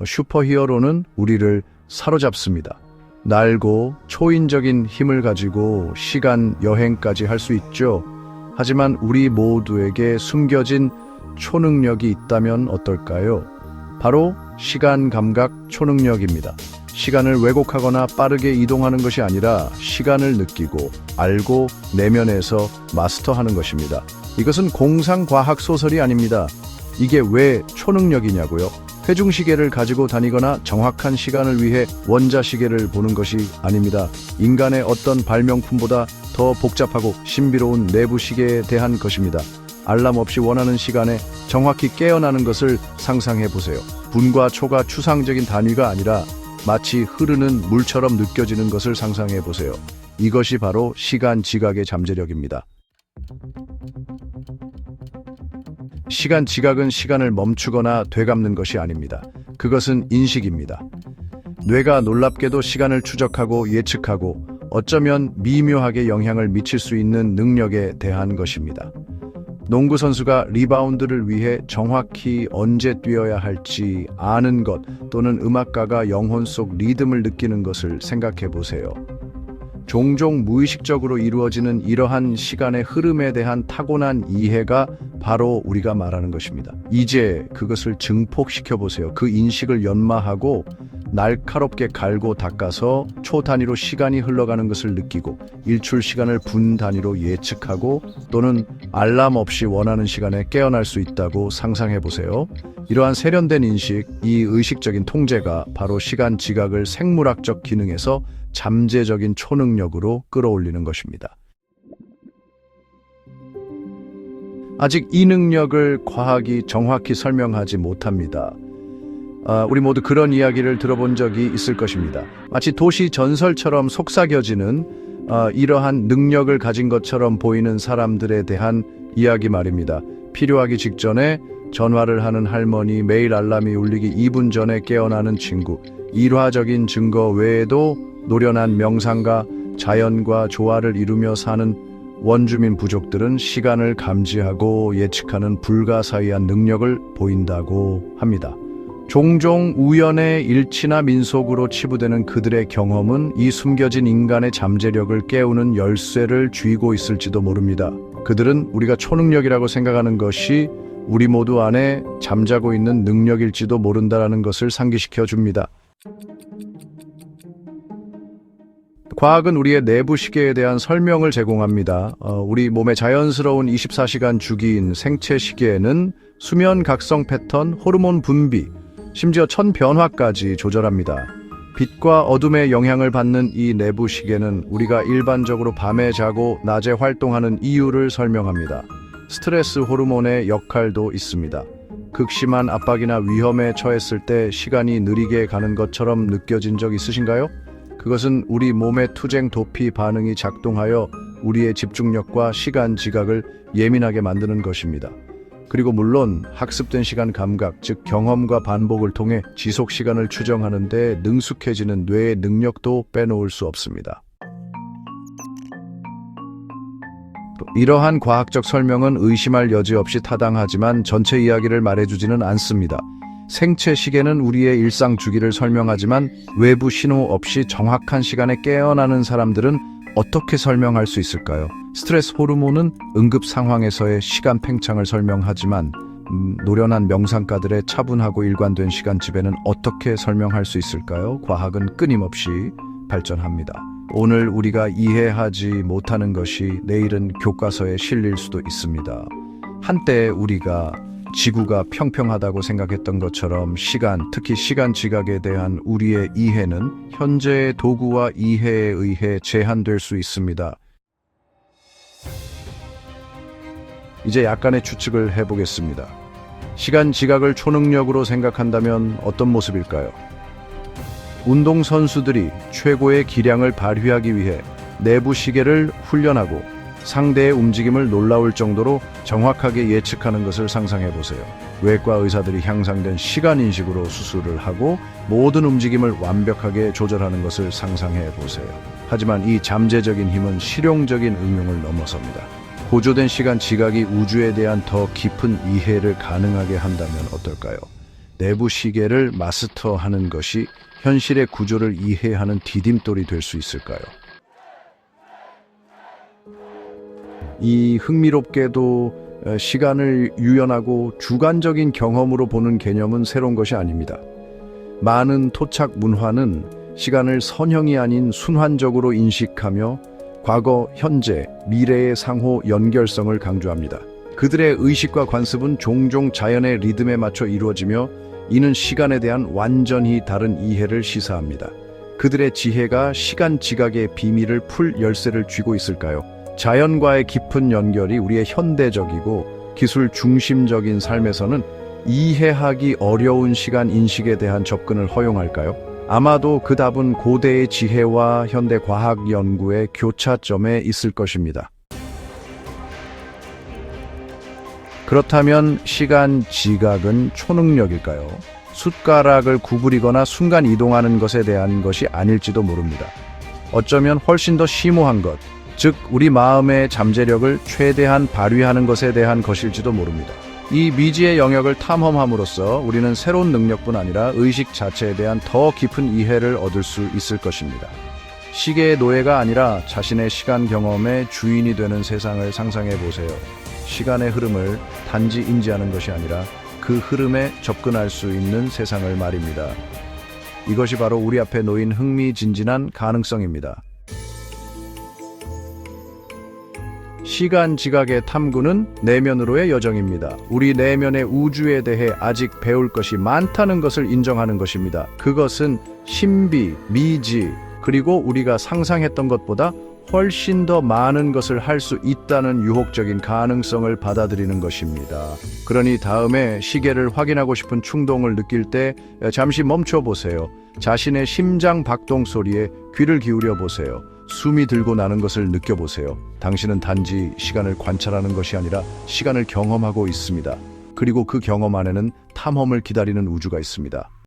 슈퍼히어로는 우리를 사로잡습니다. 날고 초인적인 힘을 가지고 시간 여행까지 할 수 있죠. 하지만 우리 모두에게 숨겨진 초능력이 있다면 어떨까요? 바로 시간 감각 초능력입니다. 시간을 왜곡하거나 빠르게 이동하는 것이 아니라 시간을 느끼고 알고 내면에서 마스터하는 것입니다. 이것은 공상과학 소설이 아닙니다. 이게 왜 초능력이냐고요? 회중시계를 가지고 다니거나 정확한 시간을 위해 원자시계를 보는 것이 아닙니다. 인간의 어떤 발명품보다 더 복잡하고 신비로운 내부 시계에 대한 것입니다. 알람 없이 원하는 시간에 정확히 깨어나는 것을 상상해 보세요. 분과 초가 추상적인 단위가 아니라 마치 흐르는 물처럼 느껴지는 것을 상상해 보세요. 이것이 바로 시간 지각의 잠재력입니다. 시간 지각은 시간을 멈추거나 되감는 것이 아닙니다. 그것은 인식입니다. 뇌가 놀랍게도 시간을 추적하고 예측하고 어쩌면 미묘하게 영향을 미칠 수 있는 능력에 대한 것입니다. 농구 선수가 리바운드를 위해 정확히 언제 뛰어야 할지 아는 것, 또는 음악가가 영혼 속 리듬을 느끼는 것을 생각해 보세요. 종종 무의식적으로 이루어지는 이러한 시간의 흐름에 대한 타고난 이해가 바로 우리가 말하는 것입니다. 이제 그것을 증폭시켜 보세요. 그 인식을 연마하고 날카롭게 갈고 닦아서 초 단위로 시간이 흘러가는 것을 느끼고 일출 시간을 분 단위로 예측하고 또는 알람 없이 원하는 시간에 깨어날 수 있다고 상상해 보세요. 이러한 세련된 인식, 이 의식적인 통제가 바로 시간 지각을 생물학적 기능에서 잠재적인 초능력으로 끌어올리는 것입니다. 아직 이 능력을 과학이 정확히 설명하지 못합니다. 우리 모두 그런 이야기를 들어본 적이 있을 것입니다. 마치 도시 전설처럼 속삭여지는 이러한 능력을 가진 것처럼 보이는 사람들에 대한 이야기 말입니다. 필요하기 직전에 전화를 하는 할머니, 매일 알람이 울리기 2분 전에 깨어나는 친구, 일화적인 증거 외에도 노련한 명상가, 자연과 조화를 이루며 사는 원주민 부족들은 시간을 감지하고 예측하는 불가사의한 능력을 보인다고 합니다. 종종 우연의 일치나 민속으로 치부되는 그들의 경험은 이 숨겨진 인간의 잠재력을 깨우는 열쇠를 쥐고 있을지도 모릅니다. 그들은 우리가 초능력이라고 생각하는 것이 우리 모두 안에 잠자고 있는 능력일지도 모른다는 것을 상기시켜 줍니다. 과학은 우리의 내부 시계에 대한 설명을 제공합니다. 우리 몸의 자연스러운 24시간 주기인 생체 시계에는 수면 각성 패턴, 호르몬 분비, 심지어 천 변화까지 조절합니다. 빛과 어둠의 영향을 받는 이 내부 시계는 우리가 일반적으로 밤에 자고 낮에 활동하는 이유를 설명합니다. 스트레스 호르몬의 역할도 있습니다. 극심한 압박이나 위험에 처했을 때 시간이 느리게 가는 것처럼 느껴진 적 있으신가요? 그것은 우리 몸의 투쟁 도피 반응이 작동하여 우리의 집중력과 시간 지각을 예민하게 만드는 것입니다. 그리고 물론 학습된 시간 감각, 즉 경험과 반복을 통해 지속 시간을 추정하는 데 능숙해지는 뇌의 능력도 빼놓을 수 없습니다. 이러한 과학적 설명은 의심할 여지 없이 타당하지만 전체 이야기를 말해주지는 않습니다. 생체 시계는 우리의 일상 주기를 설명하지만 외부 신호 없이 정확한 시간에 깨어나는 사람들은 어떻게 설명할 수 있을까요? 스트레스 호르몬은 응급 상황에서의 시간 팽창을 설명하지만 노련한 명상가들의 차분하고 일관된 시간 지배는 어떻게 설명할 수 있을까요? 과학은 끊임없이 발전합니다. 오늘 우리가 이해하지 못하는 것이 내일은 교과서에 실릴 수도 있습니다. 한때 우리가 지구가 평평하다고 생각했던 것처럼 시간, 특히 시간 지각에 대한 우리의 이해는 현재의 도구와 이해에 의해 제한될 수 있습니다. 이제 약간의 추측을 해보겠습니다. 시간 지각을 초능력으로 생각한다면 어떤 모습일까요? 운동선수들이 최고의 기량을 발휘하기 위해 내부 시계를 훈련하고 상대의 움직임을 놀라울 정도로 정확하게 예측하는 것을 상상해 보세요. 외과 의사들이 향상된 시간 인식으로 수술을 하고 모든 움직임을 완벽하게 조절하는 것을 상상해 보세요. 하지만 이 잠재적인 힘은 실용적인 응용을 넘어섭니다. 고조된 시간 지각이 우주에 대한 더 깊은 이해를 가능하게 한다면 어떨까요? 내부 시계를 마스터하는 것이 현실의 구조를 이해하는 디딤돌이 될 수 있을까요? 이 흥미롭게도 시간을 유연하고 주관적인 경험으로 보는 개념은 새로운 것이 아닙니다. 많은 토착 문화는 시간을 선형이 아닌 순환적으로 인식하며 과거, 현재, 미래의 상호 연결성을 강조합니다. 그들의 의식과 관습은 종종 자연의 리듬에 맞춰 이루어지며 이는 시간에 대한 완전히 다른 이해를 시사합니다. 그들의 지혜가 시간 지각의 비밀을 풀 열쇠를 쥐고 있을까요? 자연과의 깊은 연결이 우리의 현대적이고 기술 중심적인 삶에서는 이해하기 어려운 시간 인식에 대한 접근을 허용할까요? 아마도 그 답은 고대의 지혜와 현대 과학 연구의 교차점에 있을 것입니다. 그렇다면 시간 지각은 초능력일까요? 숟가락을 구부리거나 순간 이동하는 것에 대한 것이 아닐지도 모릅니다. 어쩌면 훨씬 더 심오한 것, 즉 우리 마음의 잠재력을 최대한 발휘하는 것에 대한 것일지도 모릅니다. 이 미지의 영역을 탐험함으로써 우리는 새로운 능력뿐 아니라 의식 자체에 대한 더 깊은 이해를 얻을 수 있을 것입니다. 시계의 노예가 아니라 자신의 시간 경험의 주인이 되는 세상을 상상해 보세요. 시간의 흐름을 단지 인지하는 것이 아니라 그 흐름에 접근할 수 있는 세상을 말입니다. 이것이 바로 우리 앞에 놓인 흥미진진한 가능성입니다. 시간 지각의 탐구는 내면으로의 여정입니다. 우리 내면의 우주에 대해 아직 배울 것이 많다는 것을 인정하는 것입니다. 그것은 신비, 미지, 그리고 우리가 상상했던 것보다 훨씬 더 많은 것을 할 수 있다는 유혹적인 가능성을 받아들이는 것입니다. 그러니 다음에 시계를 확인하고 싶은 충동을 느낄 때 잠시 멈춰 보세요. 자신의 심장 박동 소리에 귀를 기울여 보세요. 숨이 들고 나는 것을 느껴보세요. 당신은 단지 시간을 관찰하는 것이 아니라 시간을 경험하고 있습니다. 그리고 그 경험 안에는 탐험을 기다리는 우주가 있습니다.